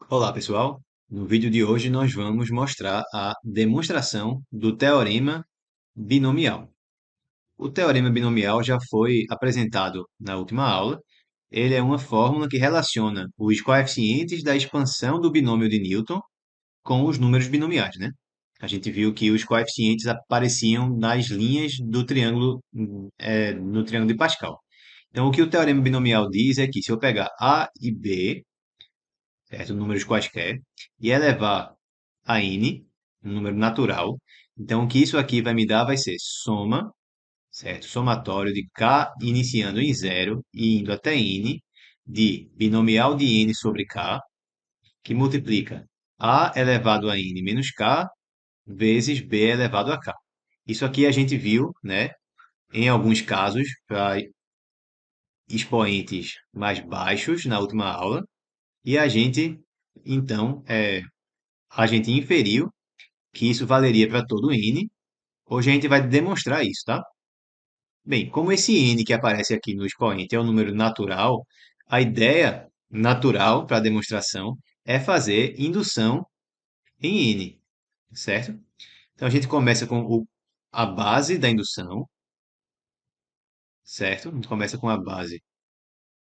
Olá, pessoal. No vídeo de hoje nós vamos mostrar a demonstração do teorema binomial. O teorema binomial já foi apresentado na última aula. Ele é uma fórmula que relaciona os coeficientes da expansão do binômio de Newton com os números binomiais, né? A gente viu que os coeficientes apareciam nas linhas do triângulo, no triângulo de Pascal. Então, o que o teorema binomial diz é que se eu pegar A e B, certo? Números quaisquer, e elevar a n, um número natural. Então, o que isso aqui vai me dar vai ser soma, certo? Somatório de k iniciando em zero e indo até n, de binomial de n sobre k, que multiplica a elevado a n menos k vezes b elevado a k. Isso aqui a gente viu, né, em alguns casos, para expoentes mais baixos na última aula, e a gente, então, a gente inferiu que isso valeria para todo n. Hoje a gente vai demonstrar isso, tá? Bem, como esse n que aparece aqui no expoente é um número natural, a ideia natural para a demonstração é fazer indução em n, certo? Então a gente começa com a base da indução, certo? A gente começa com a base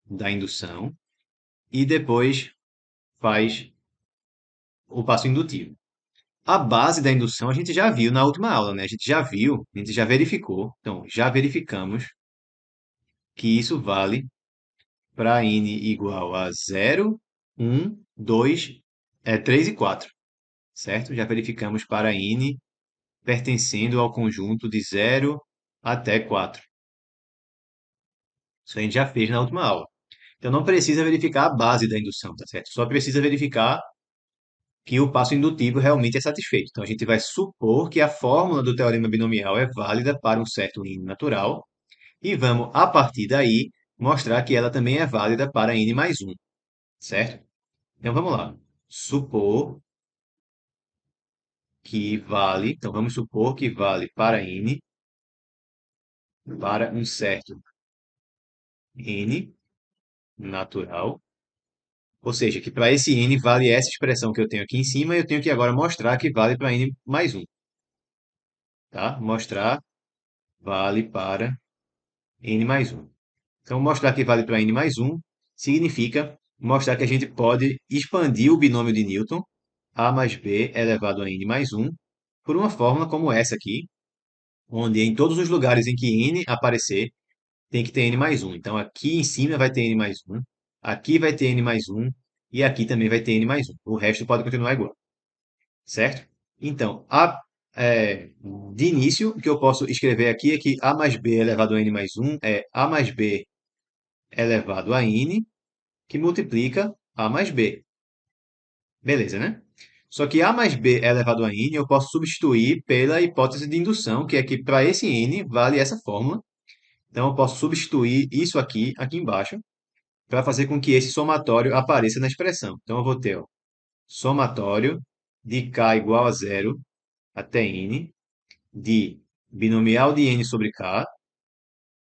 da indução e depois faz o passo indutivo. A base da indução a gente já viu na última aula, né? A gente já viu, a gente já verificou. Então, já verificamos que isso vale para n igual a 0, 1, 2, 3 e 4, certo? Já verificamos para n pertencendo ao conjunto de 0 até 4. Isso a gente já fez na última aula. Então não precisa verificar a base da indução, tá certo? Só precisa verificar que o passo indutivo realmente é satisfeito. Então a gente vai supor que a fórmula do teorema binomial é válida para um certo n natural e vamos, a partir daí, mostrar que ela também é válida para n mais 1, certo? Então vamos lá. Supor que vale, então vamos supor que vale para n, para um certo n natural, ou seja, que para esse n vale essa expressão que eu tenho aqui em cima, e eu tenho que agora mostrar que vale para n mais 1, tá? Mostrar vale para n mais 1. Então, mostrar que vale para n mais 1 significa mostrar que a gente pode expandir o binômio de Newton, a mais b elevado a n mais 1, por uma fórmula como essa aqui, onde em todos os lugares em que n aparecer, tem que ter n mais 1. Então, aqui em cima vai ter n mais 1, aqui vai ter n mais 1, e aqui também vai ter n mais 1. O resto pode continuar igual, certo? Então, de início, o que eu posso escrever aqui é que a mais b elevado a n mais 1 é a mais b elevado a n, que multiplica a mais b. Beleza, né? Só que a mais b elevado a n eu posso substituir pela hipótese de indução, que é que para esse n vale essa fórmula. Então, eu posso substituir isso aqui embaixo, para fazer com que esse somatório apareça na expressão. Então, eu vou ter ó, somatório de k igual a zero até n, de binomial de n sobre k,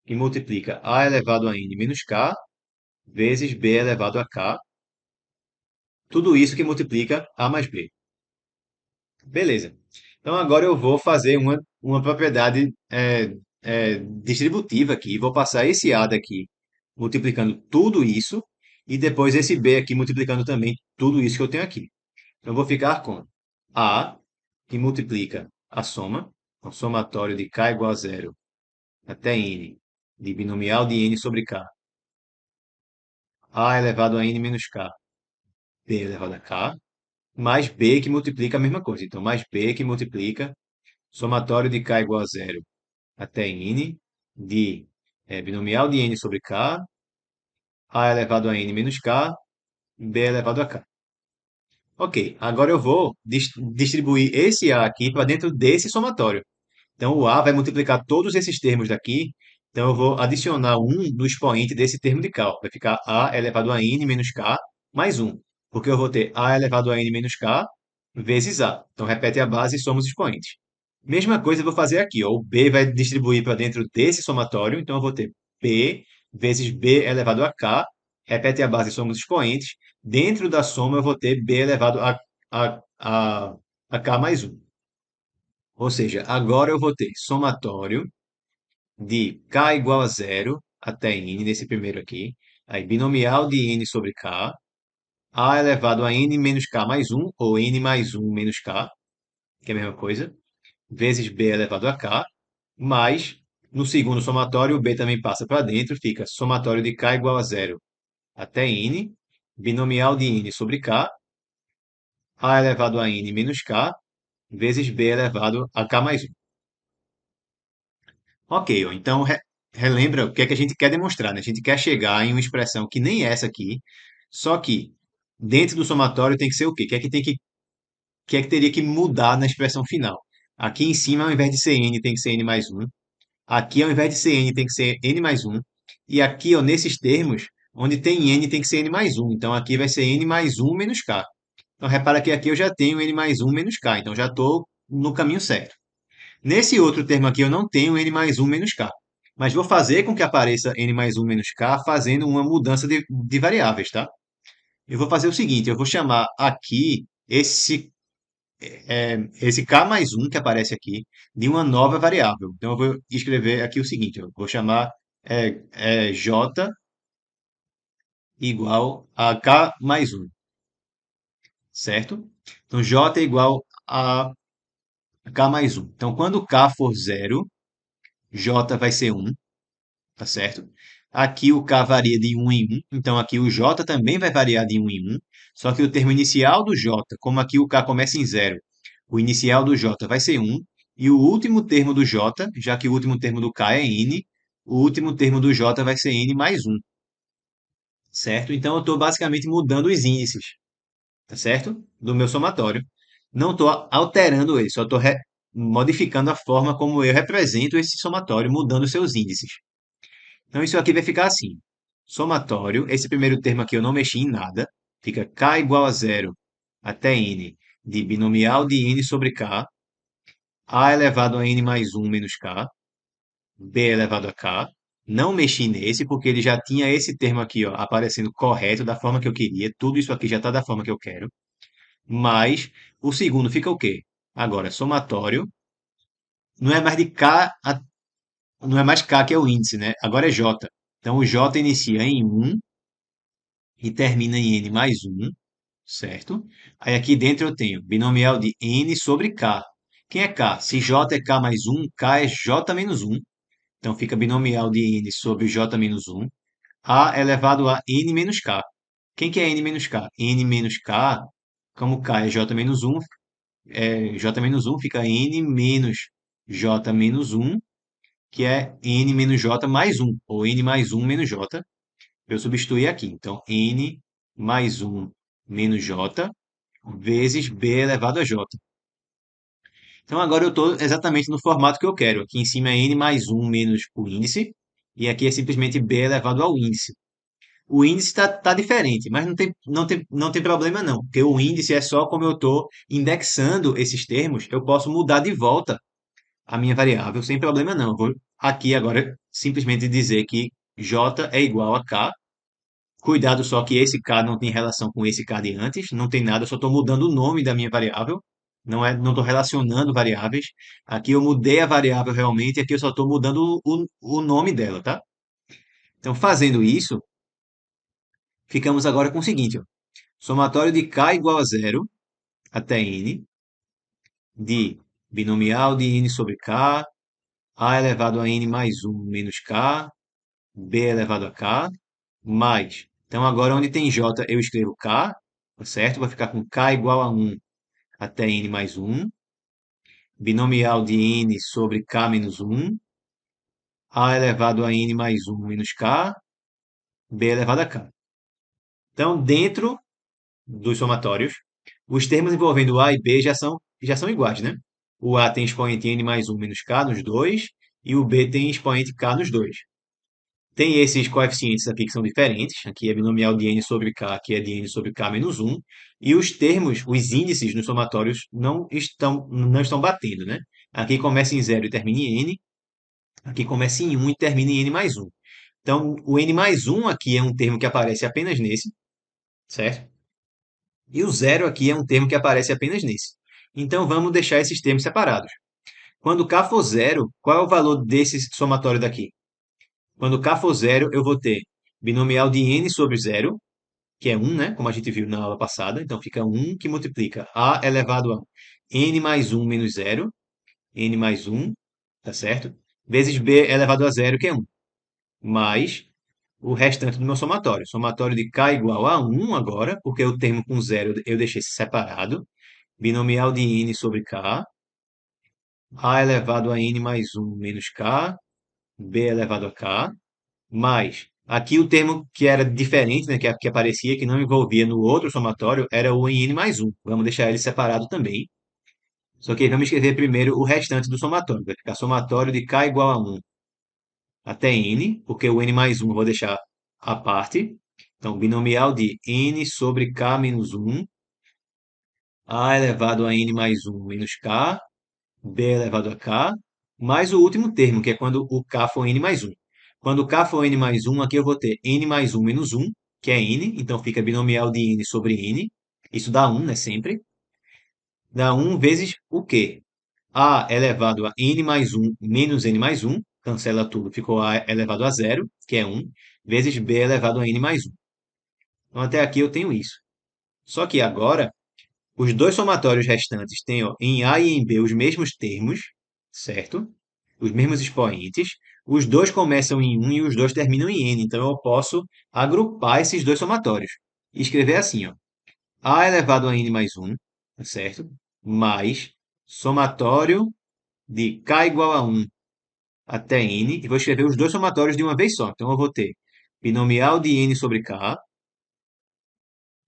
que multiplica a elevado a n menos k, vezes b elevado a k. Tudo isso que multiplica a mais b. Beleza. Então, agora eu vou fazer uma propriedade distributiva aqui. Vou passar esse A daqui multiplicando tudo isso e depois esse B aqui multiplicando também tudo isso que eu tenho aqui. Então, eu vou ficar com A, que multiplica a soma, o somatório de k igual a zero até n, de binomial de n sobre k, a elevado a n menos k, b elevado a k, mais b que multiplica a mesma coisa. Então, mais b que multiplica somatório de k igual a zero até n, de binomial de n sobre k, a elevado a n menos k, b elevado a k. Ok, agora eu vou distribuir esse a aqui para dentro desse somatório. Então, o a vai multiplicar todos esses termos daqui. Então, eu vou adicionar um no expoente desse termo de k. Vai ficar a elevado a n menos k mais um. Porque eu vou ter a elevado a n menos k vezes a. Então, repete a base e soma os expoentes. Mesma coisa eu vou fazer aqui. Ó. O b vai distribuir para dentro desse somatório. Então, eu vou ter b vezes b elevado a k. Repete a base e soma os expoentes. Dentro da soma eu vou ter b elevado a k mais um. Ou seja, agora eu vou ter somatório de k igual a zero até n, nesse primeiro aqui. Aí, binomial de n sobre k, a elevado a n menos k mais um ou n mais um menos k, que é a mesma coisa, vezes b elevado a k, mais, no segundo somatório, o b também passa para dentro, fica somatório de k igual a zero até n, binomial de n sobre k, a elevado a n menos k, vezes b elevado a k mais um. Ok, ó, então relembra o que é que a gente quer demonstrar, né? A gente quer chegar em uma expressão que nem essa aqui, só que dentro do somatório tem que ser o quê? O que é que teria que mudar na expressão final? Aqui em cima, ao invés de ser n, tem que ser n mais um. Aqui, ao invés de ser n, tem que ser n mais um. E aqui, ó, nesses termos, onde tem n, tem que ser n mais um. Então, aqui vai ser n mais um menos k. Então, repara que aqui eu já tenho n mais um menos k. Então, já estou no caminho certo. Nesse outro termo aqui, eu não tenho n mais um menos k. Mas vou fazer com que apareça n mais um menos k fazendo uma mudança de variáveis, tá? Eu vou fazer o seguinte, eu vou chamar aqui esse k mais um que aparece aqui de uma nova variável. Então, eu vou escrever aqui o seguinte, eu vou chamar j igual a k mais um, certo? Então, j é igual a k mais um. Então, quando k for zero, j vai ser um, tá certo? Aqui o k varia de um em um, então aqui o j também vai variar de um em um, só que o termo inicial do j, como aqui o k começa em zero, o inicial do j vai ser um, e o último termo do j, já que o último termo do k é n, o último termo do j vai ser n mais um, certo? Então eu estou basicamente mudando os índices, tá certo? Do meu somatório. Não estou alterando ele, só estou modificando a forma como eu represento esse somatório, mudando seus índices. Então, isso aqui vai ficar assim. Somatório, esse primeiro termo aqui eu não mexi em nada. Fica k igual a zero até n de binomial de n sobre k, a elevado a n mais um menos k, b elevado a k. Não mexi nesse, porque ele já tinha esse termo aqui, ó, aparecendo correto da forma que eu queria. Tudo isso aqui já está da forma que eu quero. Mas o segundo fica o quê? Agora, somatório, não é mais de k, não é mais k que é o índice, né? Agora é j. Então, o j inicia em um e termina em n mais um, certo? Aí aqui dentro eu tenho binomial de n sobre k. Quem é k? Se j é k mais um, k é j menos um. Então fica binomial de n sobre j menos um. A elevado a n menos k. Quem que é n menos k? N menos k, como k é j menos um, j menos um fica n menos j menos um, que é n menos j mais um, ou n mais um menos j. Eu substituir aqui. Então, n mais um menos j vezes b elevado a j. Então, agora eu estou exatamente no formato que eu quero. Aqui em cima é n mais um menos o índice, e aqui é simplesmente b elevado ao índice. O índice está diferente, mas não tem problema não, porque o índice é só como eu estou indexando esses termos, eu posso mudar de volta a minha variável sem problema não. Eu vou aqui agora simplesmente dizer que j é igual a k. Cuidado só que esse k não tem relação com esse k de antes, não tem nada, eu só estou mudando o nome da minha variável, não estou relacionando variáveis. Aqui eu mudei a variável realmente, aqui eu só estou mudando o nome dela, tá? Então, fazendo isso, ficamos agora com o seguinte, ó, somatório de k igual a zero até n, de binomial de n sobre k, a elevado a n mais um menos k, b elevado a k, mais. Então, agora onde tem j, eu escrevo k, tá certo? Vai ficar com k igual a um até n mais um, binomial de n sobre k menos um, a elevado a n mais um menos k, b elevado a k. Então, dentro dos somatórios, os termos envolvendo a e b já são iguais, né? O a tem expoente n mais um menos k nos dois, e o b tem expoente k nos dois. Tem esses coeficientes aqui que são diferentes. Aqui é binomial de n sobre k, aqui é de n sobre k menos um. E os termos, os índices nos somatórios não estão batendo, né? Aqui começa em zero e termina em n. Aqui começa em um e termina em n mais um. Então, o n mais um aqui é um termo que aparece apenas nesse, certo? E o zero aqui é um termo que aparece apenas nesse. Então vamos deixar esses termos separados. Quando k for zero, qual é o valor desse somatório daqui? Quando k for zero, eu vou ter binomial de n sobre zero, que é 1, né? Como a gente viu na aula passada. Então fica 1 que multiplica a elevado a n mais 1 menos zero, n mais 1, tá certo? Vezes b elevado a zero, que é 1, mais o restante do meu somatório. Somatório de k igual a 1 agora, porque o termo com zero eu deixei separado. Binomial de n sobre k, a elevado a n mais 1 menos k, b elevado a k, mais aqui o termo que era diferente, né, que aparecia, que não envolvia no outro somatório, era o em n mais 1. Vamos deixar ele separado também. Só que vamos escrever primeiro o restante do somatório. Vai ficar somatório de k igual a 1 até n, porque o n mais 1 eu vou deixar à parte. Então, binomial de n sobre k menos 1, a elevado a n mais 1 menos k, b elevado a k, mais o último termo, que é quando o k for n mais 1. Quando o k for n mais 1, aqui eu vou ter n mais 1 menos 1, que é n, então fica binomial de n sobre n. Isso dá 1, né, sempre. Dá 1 vezes o quê? A elevado a n mais 1 menos n mais 1, cancela tudo, ficou a elevado a zero, que é 1, vezes b elevado a n mais 1. Então até aqui eu tenho isso. Só que agora, os dois somatórios restantes têm ó, em A e em B os mesmos termos, certo? Os mesmos expoentes. Os dois começam em 1 e os dois terminam em n. Então eu posso agrupar esses dois somatórios e escrever assim, ó, A elevado a n mais 1, tá certo? Mais somatório de k igual a 1 até n, e vou escrever os dois somatórios de uma vez só. Então eu vou ter binomial de n sobre k,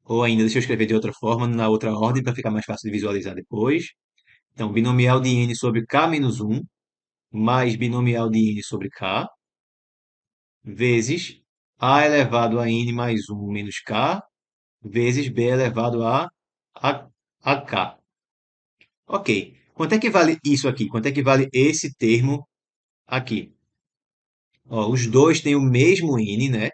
ou ainda, deixa eu escrever de outra forma, na outra ordem, para ficar mais fácil de visualizar depois. Então, binomial de n sobre k menos 1, mais binomial de n sobre k, vezes a elevado a n mais 1 menos k, vezes b elevado a k. Ok. Quanto é que vale isso aqui? Quanto é que vale esse termo aqui? Ó, os dois têm o mesmo n, né?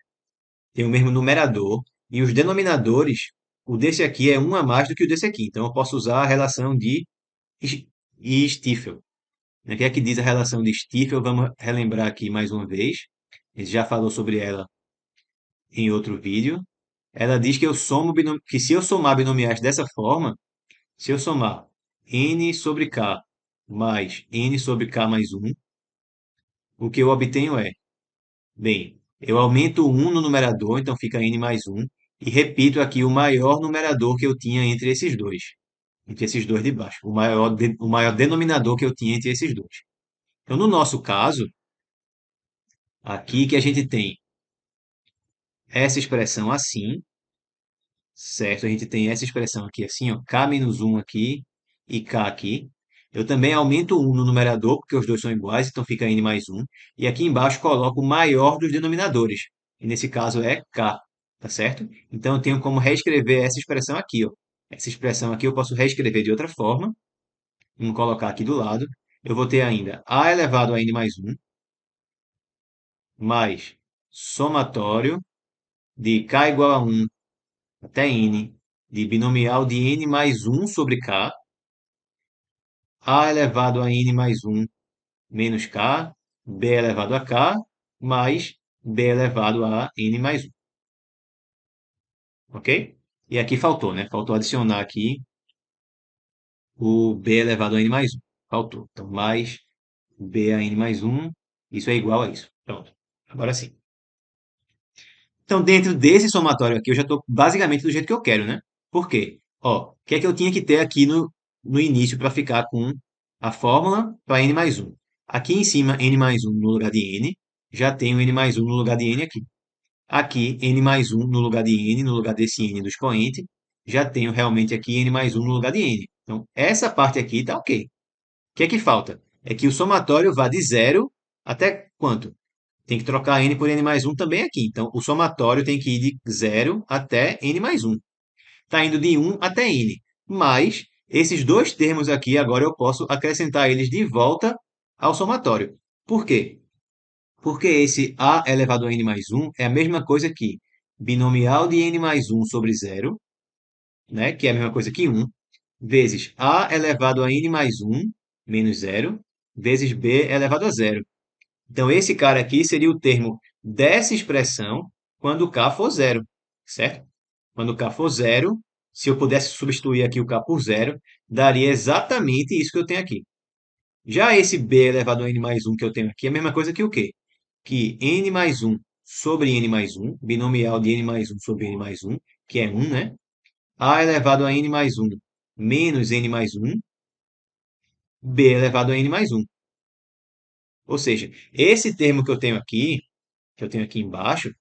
Tem o mesmo numerador. E os denominadores, o desse aqui é um a mais do que o desse aqui. Então, eu posso usar a relação de Stiefel. O que é que diz a relação de Stiefel? Vamos relembrar aqui mais uma vez. A gente já falou sobre ela em outro vídeo. Ela diz que que se eu somar binomiais dessa forma, se eu somar n sobre k mais n sobre k mais 1, o que eu obtenho é, bem, eu aumento 1 no numerador, então fica n mais 1, e repito aqui o maior numerador que eu tinha entre esses dois de baixo, o maior denominador que eu tinha entre esses dois. Então, no nosso caso, aqui que a gente tem essa expressão assim, certo? A gente tem essa expressão aqui assim, ó, k menos 1 aqui e k aqui. Eu também aumento 1 no numerador, porque os dois são iguais, então fica n mais 1. E aqui embaixo coloco o maior dos denominadores. E nesse caso é k, tá certo? Então eu tenho como reescrever essa expressão aqui, ó. Essa expressão aqui eu posso reescrever de outra forma. Vamos colocar aqui do lado. Eu vou ter ainda a elevado a n mais 1, mais somatório de k igual a 1 até n, de binomial de n mais 1 sobre k, a elevado a n mais 1 menos k, b elevado a k, mais b elevado a n mais 1. Ok? E aqui faltou, né? Faltou adicionar aqui o b elevado a n mais 1. Faltou. Então, mais b a n mais 1, isso é igual a isso. Pronto. Agora sim. Então, dentro desse somatório aqui, eu já estou basicamente do jeito que eu quero, né? Por quê? Ó, o que é que eu tinha que ter aqui no início para ficar com a fórmula para n mais 1? Aqui em cima, n mais 1 no lugar de n. Já tenho n mais 1 no lugar de n aqui. Aqui, n mais 1 no lugar de n, no lugar desse n do expoente. Já tenho realmente aqui n mais 1 no lugar de n. Então, essa parte aqui está ok. O que é que falta? É que o somatório vá de zero até quanto? Tem que trocar n por n mais 1 também aqui. Então, o somatório tem que ir de zero até n mais 1. Está indo de 1 até n. Mas, esses dois termos aqui, agora eu posso acrescentar eles de volta ao somatório. Por quê? Porque esse a elevado a n mais 1 é a mesma coisa que binomial de n mais 1 sobre zero né, que é a mesma coisa que um, vezes a elevado a n mais um menos zero, vezes b elevado a zero. Então, esse cara aqui seria o termo dessa expressão quando k for zero, certo? Quando k for zero, se eu pudesse substituir aqui o k por zero, daria exatamente isso que eu tenho aqui. Já esse b elevado a n mais um que eu tenho aqui é a mesma coisa que o quê? Que n mais um sobre n mais um, binomial de n mais um sobre n mais um, que é um, né? A elevado a n mais um menos n mais um, b elevado a n mais um. Ou seja, esse termo que eu tenho aqui embaixo,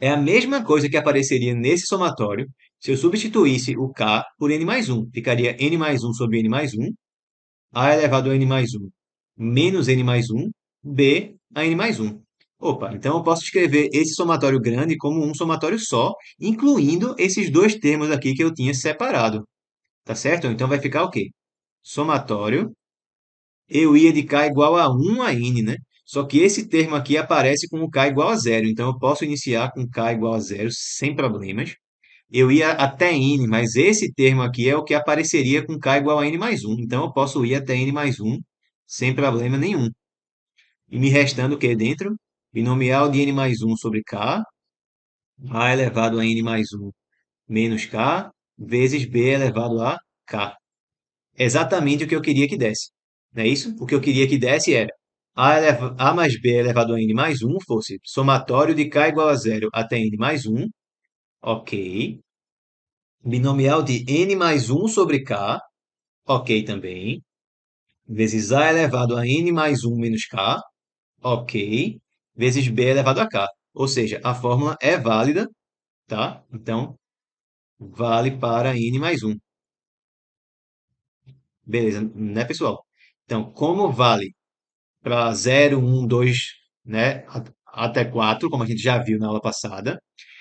é a mesma coisa que apareceria nesse somatório se eu substituísse o k por n mais um. Ficaria n mais um sobre n mais um, a elevado a n mais um menos n mais um, b a n mais um. Opa, então eu posso escrever esse somatório grande como um somatório só, incluindo esses dois termos aqui que eu tinha separado. Tá certo? Então vai ficar o quê? Somatório, eu ia de k igual a 1 a n, né? Só que esse termo aqui aparece com o k igual a zero. Então eu posso iniciar com k igual a zero sem problemas. Eu ia até n, mas esse termo aqui é o que apareceria com k igual a n mais um. Então eu posso ir até n mais um sem problema nenhum. E me restando o que dentro? Binomial de n mais um sobre k, a elevado a n mais um menos k, vezes b elevado a k. Exatamente o que eu queria que desse. Não é isso? O que eu queria que desse era a mais b elevado a n mais um fosse somatório de k igual a zero até n mais um, ok. Binomial de n mais um sobre k, ok também. Vezes a elevado a n mais um menos k, ok. Vezes b elevado a k. Ou seja, a fórmula é válida, tá? Então, vale para n mais um. Beleza, né, pessoal? Então, como vale para zero, um, 2, né, até 4, como a gente já viu na aula passada,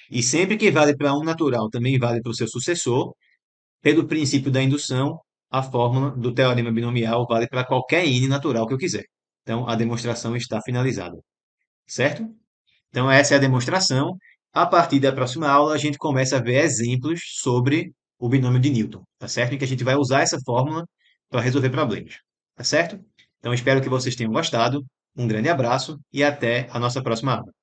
e sempre que vale para um natural, também vale para o seu sucessor, pelo princípio da indução, a fórmula do teorema binomial vale para qualquer n natural que eu quiser. Então, a demonstração está finalizada, certo? Então, essa é a demonstração. A partir da próxima aula, a gente começa a ver exemplos sobre o binômio de Newton, tá certo? Em que a gente vai usar essa fórmula para resolver problemas, tá certo? Então, espero que vocês tenham gostado. Um grande abraço e até a nossa próxima aula.